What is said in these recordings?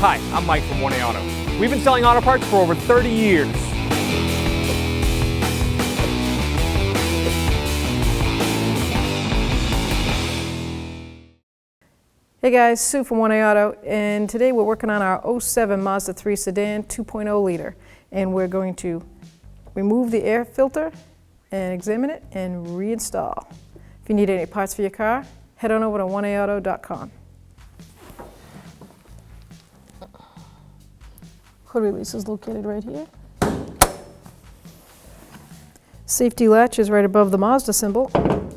Hi, I'm Mike from 1A Auto. We've been selling auto parts for over 30 years. Hey guys, Sue from 1A Auto, and today we're working on our 07 Mazda 3 sedan 2.0 liter, and we're going to remove the air filter and examine it and reinstall. If you need any parts for your car, head on over to 1aauto.com. Hood release is located right here. Safety latch is right above the Mazda symbol,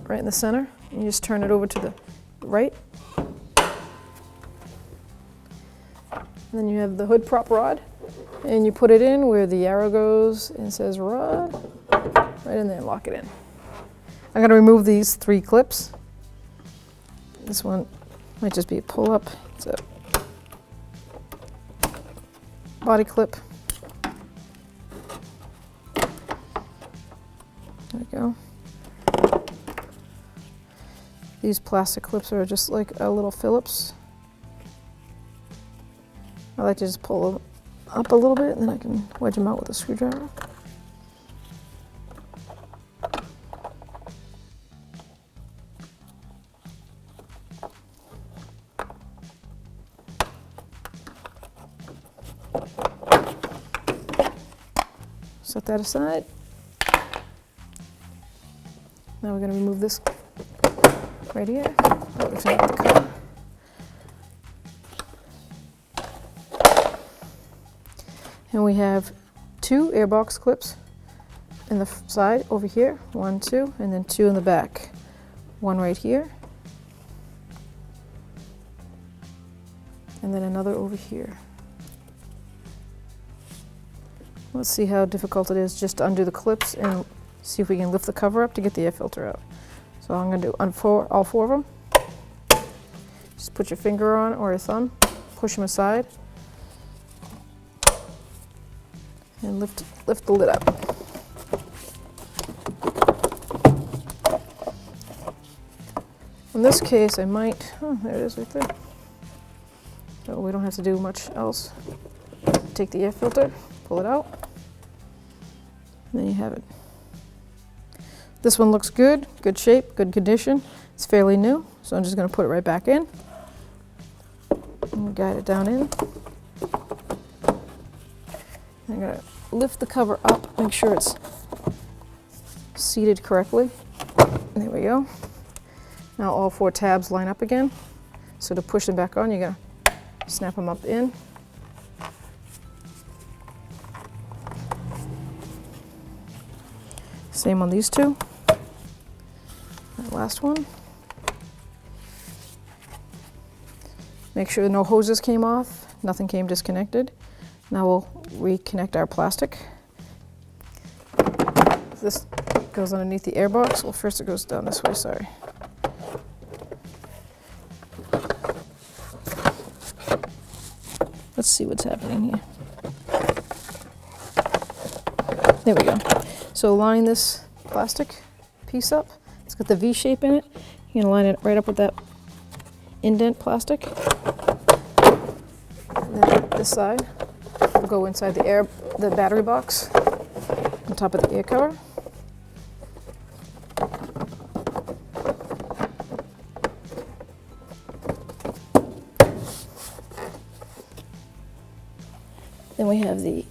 right in the center. You just turn it over to the right. And then you have the hood prop rod, and you put it in where the arrow goes and says rod, right in there and lock it in. I'm going to remove these 3 clips. This one might just be a pull-up. It's a body clip. There we go. These plastic clips are just like a little Phillips. I like to just pull them up a little bit, and then I can wedge them out with a screwdriver. Set that aside. Now we're going to remove this right here. The cover. And we have 2 airbox clips in the side over here, 1, 2, and then 2 in the back. 1 right here, and then another over here. Let's see how difficult it is just to undo the clips and see if we can lift the cover up to get the air filter out. So I'm going to do all 4 of them. Just put your finger on or your thumb, push them aside, and lift the lid up. In this case, I might, there it is right there. So we don't have to do much else. Take the air filter, pull it out, and then you have it. This one looks good, good shape, good condition. It's fairly new, so I'm just going to put it right back in. And guide it down in. I'm going to lift the cover up, make sure it's seated correctly. There we go. Now all 4 tabs line up again. So to push them back on, you're going to snap them up in. Same on these 2. That last one. Make sure no hoses came off, nothing came disconnected. Now we'll reconnect our plastic. This goes underneath the airbox. Well, first it goes down this way, sorry. Let's see what's happening here. There we go. So line this plastic piece up. It's got the V shape in it. You're gonna line it right up with that indent plastic. And then this side will go inside the battery box on top of the air cover. Then we have the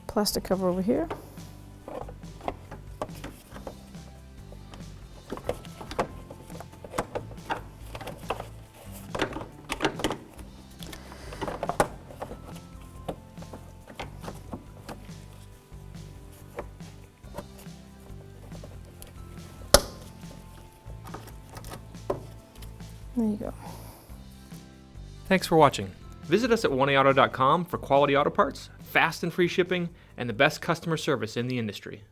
plastic cover over here. There you go. Thanks for watching. Visit us at 1aauto.com for quality auto parts, fast and free shipping, and the best customer service in the industry.